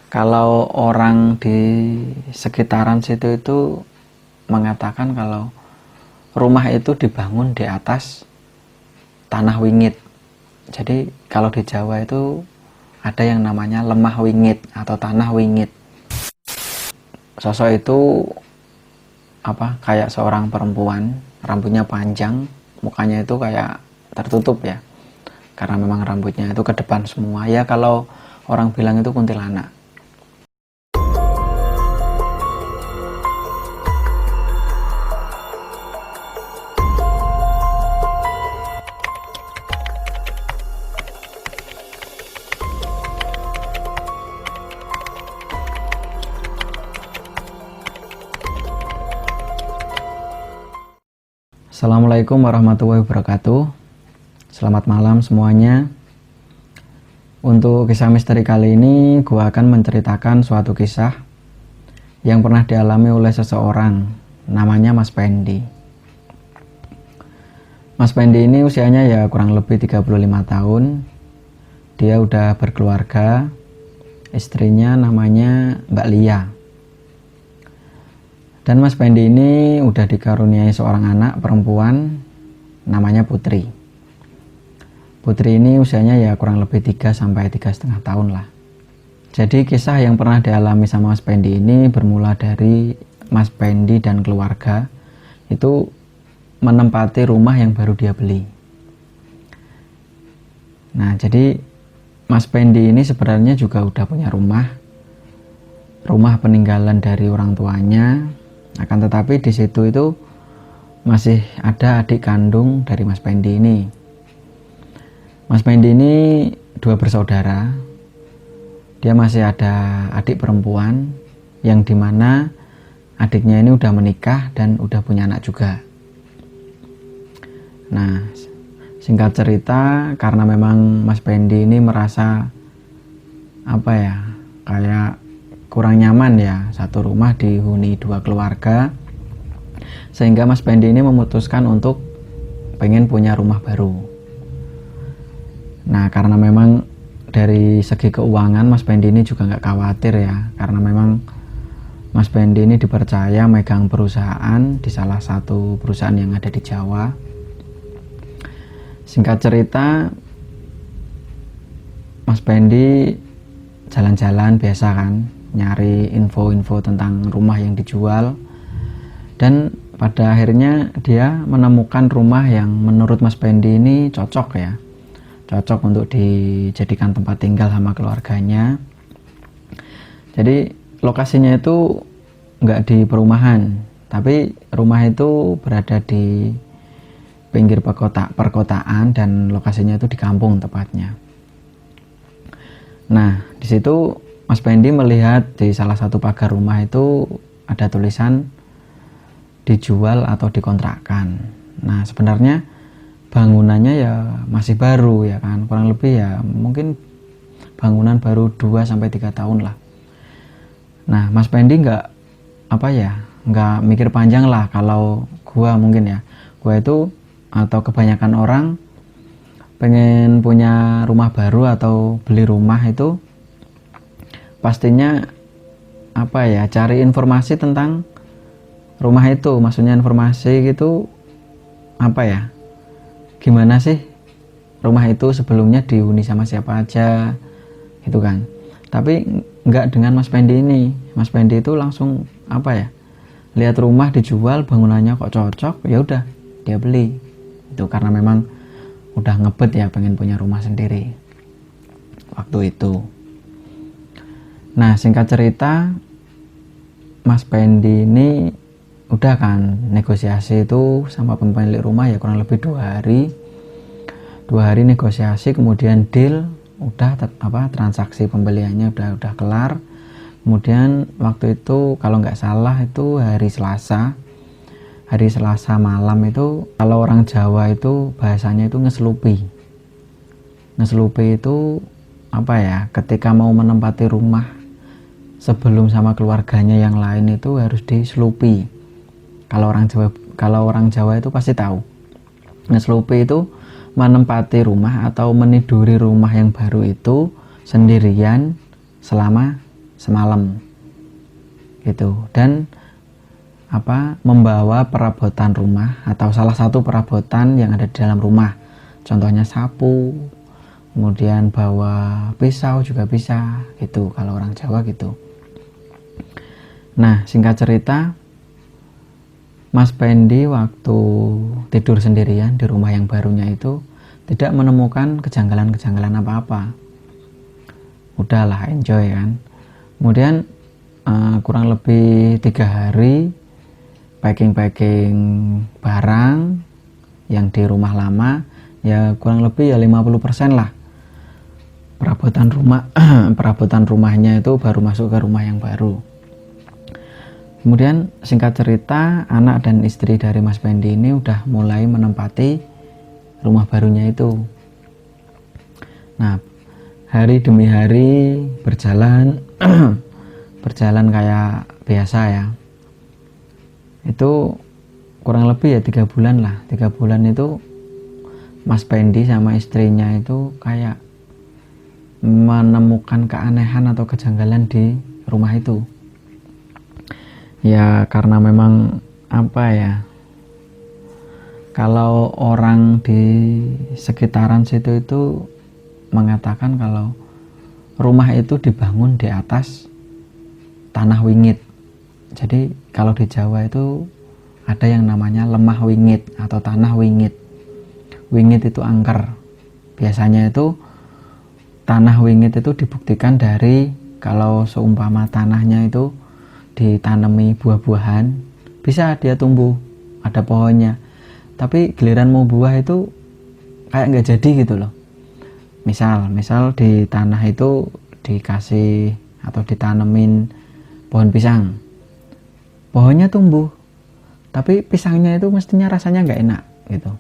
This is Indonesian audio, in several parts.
Kalau orang di sekitaran situ itu mengatakan kalau rumah itu dibangun di atas tanah wingit. Jadi kalau di Jawa itu ada yang namanya lemah wingit atau tanah wingit. Sosok itu kayak seorang perempuan, rambutnya panjang, mukanya itu kayak tertutup ya. Karena memang rambutnya itu ke depan semua. Ya kalau orang bilang itu kuntilanak. Assalamualaikum warahmatullahi wabarakatuh. Selamat malam semuanya. Untuk kisah misteri kali ini, gua akan menceritakan suatu kisah yang pernah dialami oleh seseorang, namanya Mas Pendi. Mas Pendi ini usianya ya kurang lebih 35 tahun. Dia udah berkeluarga, istrinya namanya Mbak Lia. Dan Mas Pendi ini udah dikaruniai seorang anak perempuan namanya Putri. Putri ini usianya ya kurang lebih 3-3,5 tahun lah. Jadi kisah yang pernah dialami sama Mas Pendi ini bermula dari Mas Pendi dan keluarga itu menempati rumah yang baru dia beli. Nah, jadi Mas Pendi ini sebenarnya juga udah punya rumah peninggalan dari orang tuanya. Akan tetapi di situ itu masih ada adik kandung dari Mas Pendi ini. Mas Pendi ini 2 bersaudara. Dia masih ada adik perempuan yang dimana adiknya ini udah menikah dan udah punya anak juga. Nah, singkat cerita, karena memang Mas Pendi ini merasa kayak kurang nyaman ya satu rumah dihuni 2 keluarga, sehingga Mas Pendi ini memutuskan untuk pengen punya rumah baru. Nah, karena memang dari segi keuangan Mas Pendi ini juga nggak khawatir ya, karena memang Mas Pendi ini dipercaya megang perusahaan di salah satu perusahaan yang ada di Jawa. Singkat cerita, Mas Pendi jalan-jalan biasa kan, nyari info-info tentang rumah yang dijual, dan pada akhirnya dia menemukan rumah yang menurut Mas Pendi ini cocok untuk dijadikan tempat tinggal sama keluarganya. Jadi lokasinya itu nggak di perumahan, tapi rumah itu berada di pinggir perkotaan dan lokasinya itu di kampung tepatnya. Nah, di situ Mas Pendi melihat di salah satu pagar rumah itu ada tulisan dijual atau dikontrakkan. Nah, sebenarnya bangunannya ya masih baru ya kan, kurang lebih ya mungkin bangunan baru 2-3 tahun lah. Nah, Mas Pendi nggak mikir panjang lah. Kalau gua itu atau kebanyakan orang pengen punya rumah baru atau beli rumah itu pastinya cari informasi tentang rumah itu. Maksudnya informasi gitu gimana sih rumah itu sebelumnya dihuni sama siapa aja gitu kan. Tapi nggak dengan Mas Pendi ini. Mas Pendi itu langsung lihat rumah dijual, bangunannya kok cocok, ya udah dia beli itu, karena memang udah ngebet ya pengen punya rumah sendiri waktu itu. Nah, singkat cerita, Mas Pendi ini udah kan negosiasi itu sama pemilik rumah ya kurang lebih 2 hari. 2 hari negosiasi, kemudian deal, udah transaksi pembeliannya udah kelar. Kemudian waktu itu kalau nggak salah itu hari Selasa malam itu, kalau orang Jawa itu bahasanya itu ngeslupi. Ngeslupi itu ketika mau menempati rumah sebelum sama keluarganya yang lain itu harus dislupi. Kalau orang Jawa itu pasti tahu. Ngeslupi itu menempati rumah atau meniduri rumah yang baru itu sendirian selama semalam gitu, dan membawa perabotan rumah atau salah satu perabotan yang ada di dalam rumah, contohnya sapu, kemudian bawa pisau juga bisa gitu kalau orang Jawa gitu. Nah, singkat cerita, Mas Pendi waktu tidur sendirian di rumah yang barunya itu tidak menemukan kejanggalan-kejanggalan apa-apa. Udahlah, enjoy kan. Kemudian kurang lebih 3 hari packing barang yang di rumah lama, ya kurang lebih ya 50% lah perabotan rumahnya itu baru masuk ke rumah yang baru. Kemudian singkat cerita, anak dan istri dari Mas Pendi ini udah mulai menempati rumah barunya itu. Nah, hari demi hari berjalan berjalan kayak biasa ya. Itu kurang lebih ya 3 bulan lah. 3 bulan itu Mas Pendi sama istrinya itu kayak menemukan keanehan atau kejanggalan di rumah itu. Ya karena memang kalau orang di sekitaran situ itu mengatakan kalau rumah itu dibangun di atas tanah wingit. Jadi kalau di Jawa itu ada yang namanya lemah wingit atau tanah wingit. Wingit itu angker. Biasanya itu tanah wingit itu dibuktikan dari kalau seumpama tanahnya itu ditanami buah-buahan, bisa dia tumbuh, ada pohonnya. Tapi giliran mau buah itu kayak nggak jadi gitu loh. Misal di tanah itu dikasih atau ditanemin pohon pisang, pohonnya tumbuh, tapi pisangnya itu mestinya rasanya nggak enak gitu.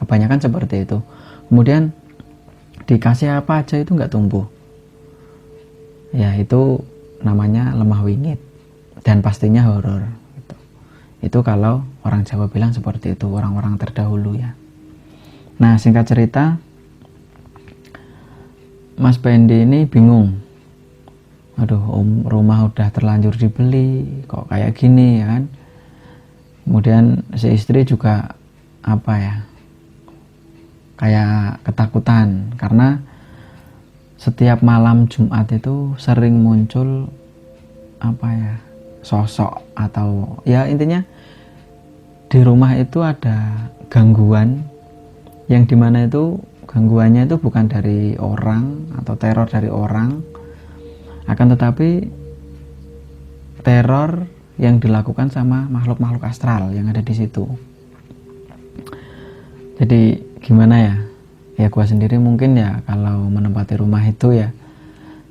Kebanyakan seperti itu. Kemudian dikasih apa aja itu nggak tumbuh. Ya itu namanya lemah wingit. Dan pastinya horor gitu. Itu kalau orang Jawa bilang seperti itu, orang-orang terdahulu ya. Nah, singkat cerita, Mas Pendi ini bingung. Aduh, rumah udah terlanjur dibeli, kok kayak gini ya kan. Kemudian si istri juga kayak ketakutan karena setiap malam Jumat itu sering muncul sosok atau ya intinya di rumah itu ada gangguan yang dimana itu gangguannya itu bukan dari orang atau teror dari orang, akan tetapi teror yang dilakukan sama makhluk-makhluk astral yang ada di situ. Jadi gimana ya, ya gua sendiri mungkin ya kalau menempati rumah itu ya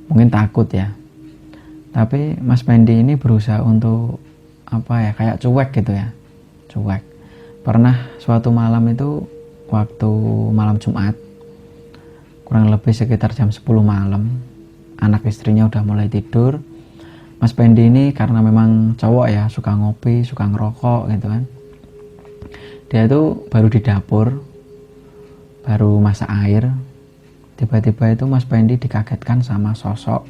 mungkin takut ya. Tapi Mas Pendi ini berusaha untuk kayak cuek gitu ya, cuek. Pernah suatu malam itu waktu malam Jumat, kurang lebih sekitar jam 10 malam, anak istrinya udah mulai tidur. Mas Pendi ini karena memang cowok ya, suka ngopi, suka ngerokok gitu kan. Dia itu baru di dapur, baru masak air. Tiba-tiba itu Mas Pendi dikagetkan sama sosok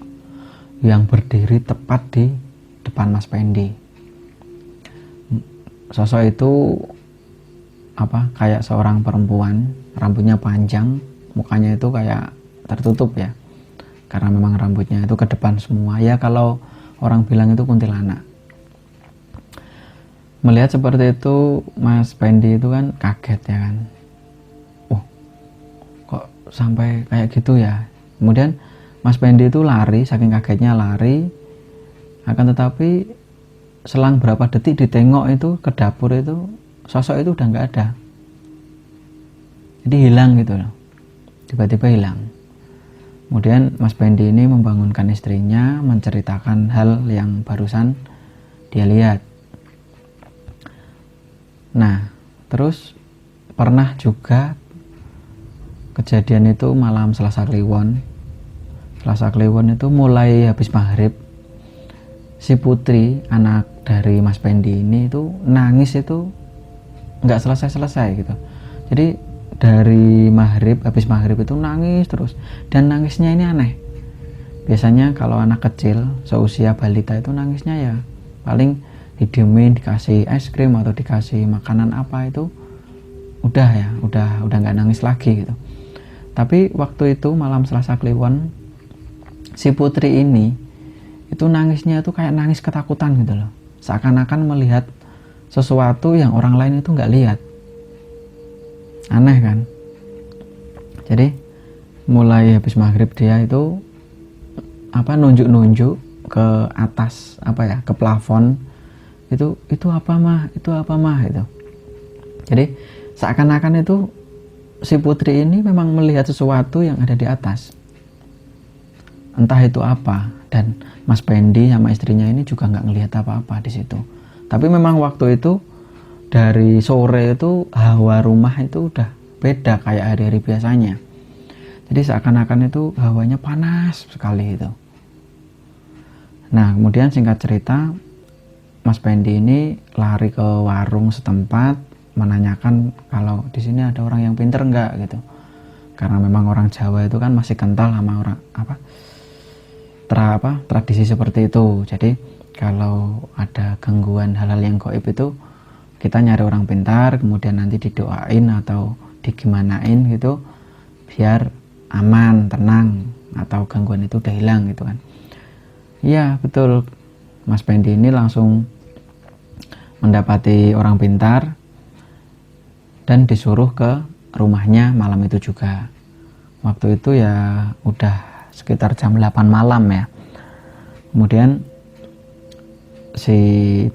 yang berdiri tepat di depan Mas Pendi. Sosok itu kayak seorang perempuan, rambutnya panjang, mukanya itu kayak tertutup ya, karena memang rambutnya itu ke depan semua ya, kalau orang bilang itu kuntilanak. Melihat seperti itu Mas Pendi itu kan kaget ya kan, kok sampai kayak gitu ya. Kemudian Mas Pendi itu lari, saking kagetnya lari, akan tetapi selang berapa detik ditengok itu ke dapur itu sosok itu udah nggak ada, jadi hilang gitu loh, tiba-tiba hilang. Kemudian Mas Pendi ini membangunkan istrinya, menceritakan hal yang barusan dia lihat. Nah, terus pernah juga kejadian itu malam Selasa Kliwon. Selasa Kliwon itu mulai habis maghrib, si Putri, anak dari Mas Pendi ini itu nangis itu nggak selesai-selesai gitu. Jadi dari maghrib, habis maghrib itu nangis terus, dan nangisnya ini aneh. Biasanya kalau anak kecil seusia balita itu nangisnya ya paling didiemin, dikasih es krim atau dikasih makanan apa itu udah ya, udah nggak nangis lagi gitu. Tapi waktu itu malam Selasa Kliwon, si putri ini itu nangisnya itu kayak nangis ketakutan gitu loh, seakan-akan melihat sesuatu yang orang lain itu nggak lihat. Aneh kan? Jadi mulai habis maghrib dia itu nunjuk-nunjuk ke atas ke plafon, itu apa mah itu. Jadi seakan-akan itu si putri ini memang melihat sesuatu yang ada di atas, entah itu apa. Dan Mas Pendi sama istrinya ini juga nggak ngelihat apa-apa di situ. Tapi memang waktu itu dari sore itu hawa rumah itu udah beda kayak hari-hari biasanya. Jadi seakan-akan itu hawanya panas sekali itu. Nah, kemudian singkat cerita, Mas Pendi ini lari ke warung setempat menanyakan kalau di sini ada orang yang pinter enggak gitu. Karena memang orang Jawa itu kan masih kental sama orang tradisi seperti itu. Jadi kalau ada gangguan hal-hal yang gaib itu kita nyari orang pintar, kemudian nanti didoain atau digimanain gitu biar aman, tenang, atau gangguan itu udah hilang gitu kan. Iya betul, Mas Pendi ini langsung mendapati orang pintar dan disuruh ke rumahnya malam itu juga. Waktu itu ya udah sekitar jam 8 malam ya. Kemudian si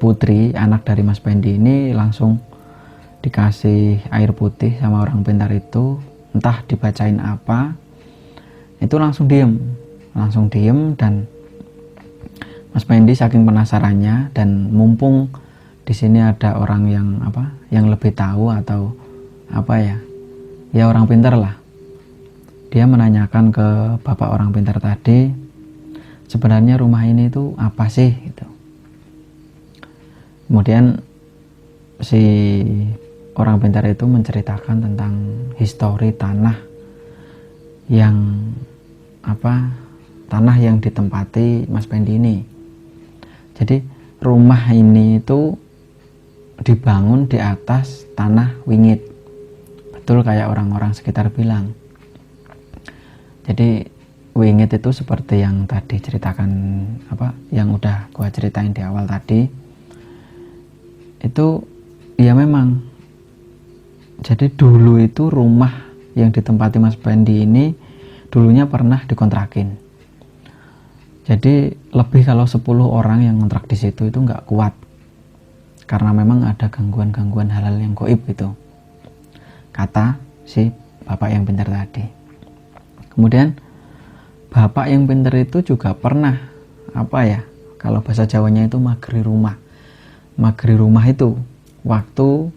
putri, anak dari Mas Pendi ini langsung dikasih air putih sama orang pintar itu, entah dibacain apa, itu langsung diem. Dan Mas Pendi saking penasarannya, dan mumpung di sini ada orang yang lebih tahu atau ya orang pintar lah, dia menanyakan ke bapak orang pintar tadi, sebenarnya rumah ini itu apa sih gitu. Kemudian si orang pintar itu menceritakan tentang histori tanah yang ditempati Mas Pendi ini. Jadi rumah ini itu dibangun di atas tanah wingit, betul kayak orang-orang sekitar bilang. Jadi wingit itu seperti yang tadi ceritakan, yang udah gua ceritain di awal tadi, itu ya memang. Jadi dulu itu rumah yang ditempati Mas Pendi ini dulunya pernah dikontrakin. Jadi lebih kalau 10 orang yang ngontrak di situ itu nggak kuat, karena memang ada gangguan-gangguan hal-hal yang gaib itu, kata si bapak yang pintar tadi. Kemudian bapak yang pintar itu juga pernah kalau bahasa Jawanya itu mageri rumah itu waktu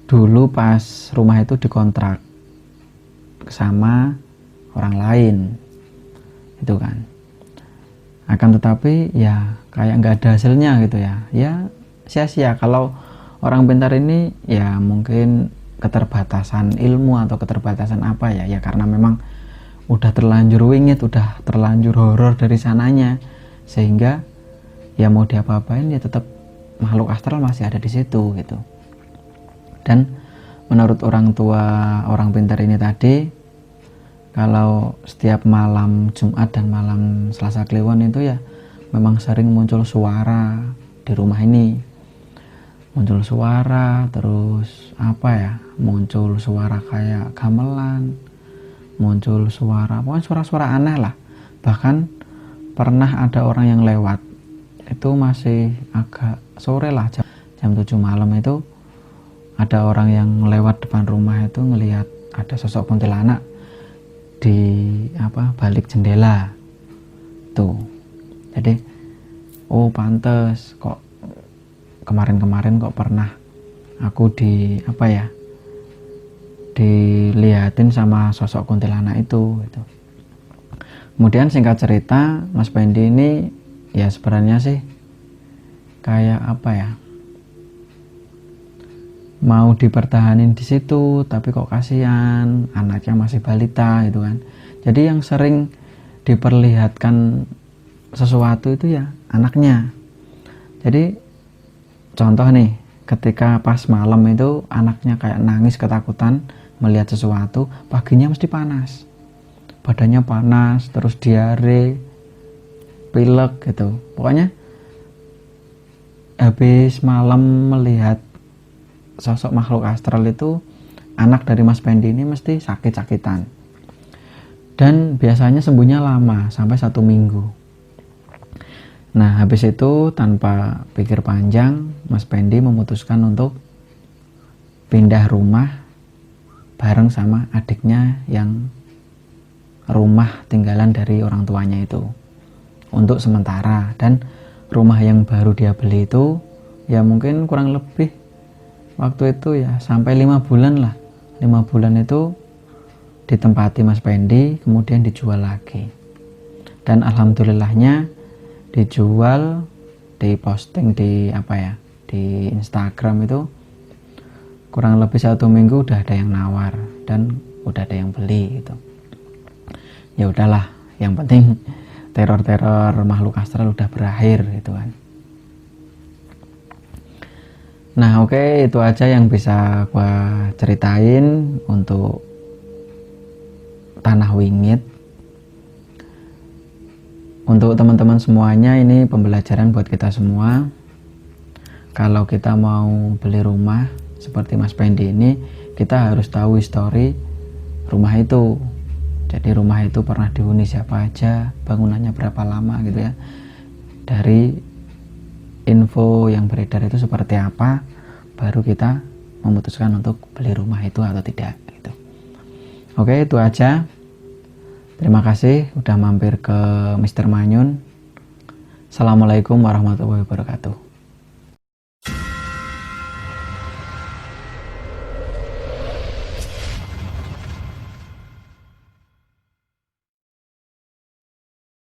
dulu pas rumah itu dikontrak sama orang lain itu kan. Akan tetapi ya kayak nggak ada hasilnya gitu ya sia-sia. Kalau orang pintar ini ya mungkin keterbatasan ilmu atau keterbatasan ya karena memang udah terlanjur wingit, udah terlanjur horor dari sananya, sehingga ya mau diapa-apain ya tetap makhluk astral masih ada di situ gitu. Dan menurut orang tua orang pintar ini tadi, kalau setiap malam Jumat dan malam Selasa Kliwon itu ya memang sering muncul suara di rumah ini. Muncul suara, terus muncul suara kayak gamelan, muncul suara, pokoknya suara-suara aneh lah. Bahkan pernah ada orang yang lewat, itu masih agak sore lah, jam 7 malam itu ada orang yang lewat depan rumah itu ngelihat ada sosok kuntilanak di balik jendela tuh. Jadi pantes kok kemarin-kemarin kok pernah aku dilihatin sama sosok kuntilanak itu gitu. Kemudian singkat cerita, Mas Pendi ini ya sebenarnya sih kayak mau dipertahanin di situ, tapi kok kasihan anaknya masih balita gitu kan. Jadi yang sering diperlihatkan sesuatu itu ya anaknya. Jadi contoh nih, ketika pas malam itu anaknya kayak nangis ketakutan melihat sesuatu, paginya mesti panas, badannya panas, terus diare, pilek gitu. Pokoknya habis malam melihat sosok makhluk astral itu, anak dari Mas Pendi ini mesti sakit-sakitan. Dan biasanya sembuhnya lama, sampai 1 minggu. Nah, habis itu tanpa pikir panjang, Mas Pendi memutuskan untuk pindah rumah bareng sama adiknya yang rumah tinggalan dari orang tuanya itu untuk sementara. Dan rumah yang baru dia beli itu ya mungkin kurang lebih waktu itu ya sampai 5 bulan lah. 5 bulan itu ditempati Mas Pendi, kemudian dijual lagi. Dan alhamdulillahnya dijual, diposting di di Instagram itu kurang lebih 1 minggu udah ada yang nawar dan udah ada yang beli gitu. Ya udahlah, yang penting teror-teror makhluk astral udah berakhir gitu kan. Nah oke, itu aja yang bisa gua ceritain untuk Tanah Wingit. Untuk teman-teman semuanya, ini pembelajaran buat kita semua. Kalau kita mau beli rumah seperti Mas Pendi ini, kita harus tahu histori rumah itu. Jadi rumah itu pernah dihuni siapa aja, bangunannya berapa lama gitu ya. Dari info yang beredar itu seperti apa, baru kita memutuskan untuk beli rumah itu atau tidak gitu. Oke, itu aja. Terima kasih udah mampir ke Mr. Manyun. Assalamualaikum warahmatullahi wabarakatuh.